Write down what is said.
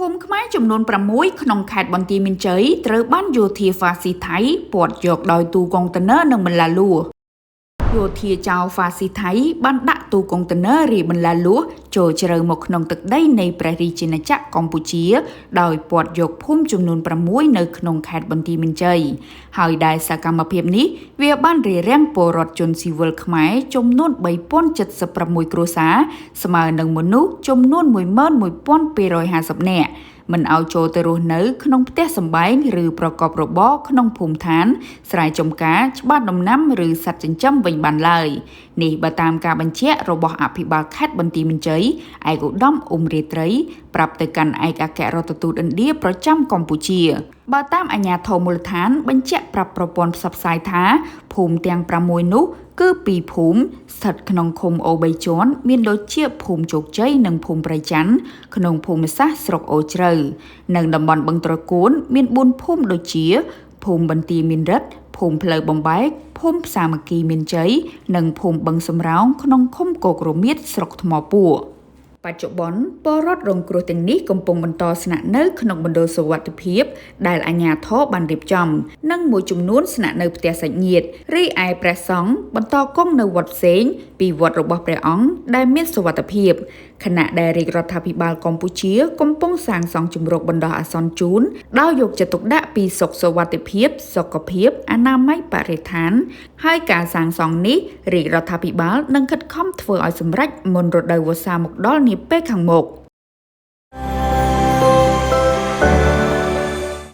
ភូមិខ្មែរចំនួន6ក្នុងខេត្តបន្ទាយមានជ័យត្រូវបានយោធាហ្វាស៊ីថៃព័ទ្ធយកដោយទូកុងតឺន័រនិងបន្លាលួសយោធាចៅហ្វាស៊ីថៃបានដាក់ទូកុងតឺន័ររីបន្លាលួសចូលជ្រៅមកក្នុងទឹកដីនៃព្រះរាជាណាចក្រកម្ពុជាដោយព័ទ្ធយកភូមិចំនួន6នៅក្នុងខេត្តបន្ទាយមានជ័យហើយដែលសកម្មភាពនេះវាបានរារាំងពលរដ្ឋជនស៊ីវិលខ្មែរចំនួន3076គ្រួសារស្មើនឹងមនុស្សចំនួន11250នាក់មិនឲ្យចូលទៅរស់នៅក្នុងផ្ទះសម្បែងឬប្រកបរបរក្នុងភូមិឋានស្រែចម្ការច្បារដំណាំឬសត្វចិញ្ចឹមវិញបានឡើយនេះបើតាមការបញ្ជាក់របស់អភិបាលខេត្តបន្ទាយមានជ័យឯកឧត្តមអ៊ុំរាត្រីប្រាប់ទៅកាន់ឯកអគ្គរដ្ឋទូតឥណ្ឌាប្រចាំកម្ពុជាបើតាមអាជ្ញាធរមូលដ្ឋានបញ្ជាក់ប្រាប់ប្រព័ន្ធផ្សព្វផ្សាយថាភូមិទាំង6នោះគឺ2ភូមិស្ថិតក្នុងឃុំអូ3ជាន់មានដូចជាភូមិជោគជ័យនិងភូមិព្រៃច័ន្ទក្នុងភូមិសាស្ត្រស្រុកអូជ្រៅនិងតំបន់បឹងត្រកួនមាន4ភូមិដូចជាភូមិបន្ទាយមានរិទ្ធភូមិផ្លូវបំបែកភូមិសាមគ្គីមានជ័យនិងភូមិបឹងសំរោងក្នុងឃុំគោករមៀតស្រុកថ្មពួកបច្ចុប្បន្នពលរដ្ឋរងគ្រោះទាំងនេះកំពុងបន្តស្នាក់នៅក្នុងមណ្ឌលសុវត្ថិភាពដែលអាជ្ញាធរបានរៀបចំនិងមួយចំនួនស្នាក់នៅផ្ទះសាច់ញាតិរីឯព្រះសង្ឃបន្តគង់នៅវត្តផ្សេងពីវត្តរបស់ព្រះអង្គដែលមានសុវត្ថិភាពខណៈដែលរាជរដ្ឋាភិបាលកម្ពុជាកំពុងសាងសង់ជំរកបណ្ដោះអាសន្នជូនដោយយកចិត្តទុកដាក់ពីសុខសុវត្ថិភាពសុខភាពអនាម័យបរិស្ថានហើយការសាងសង់នេះរាជរដ្ឋាភិបាលនឹងខិតខំធ្វើឲ្យសម្រេចមុនរដូវវស្សាមកដល់នាពេលខាងមុខ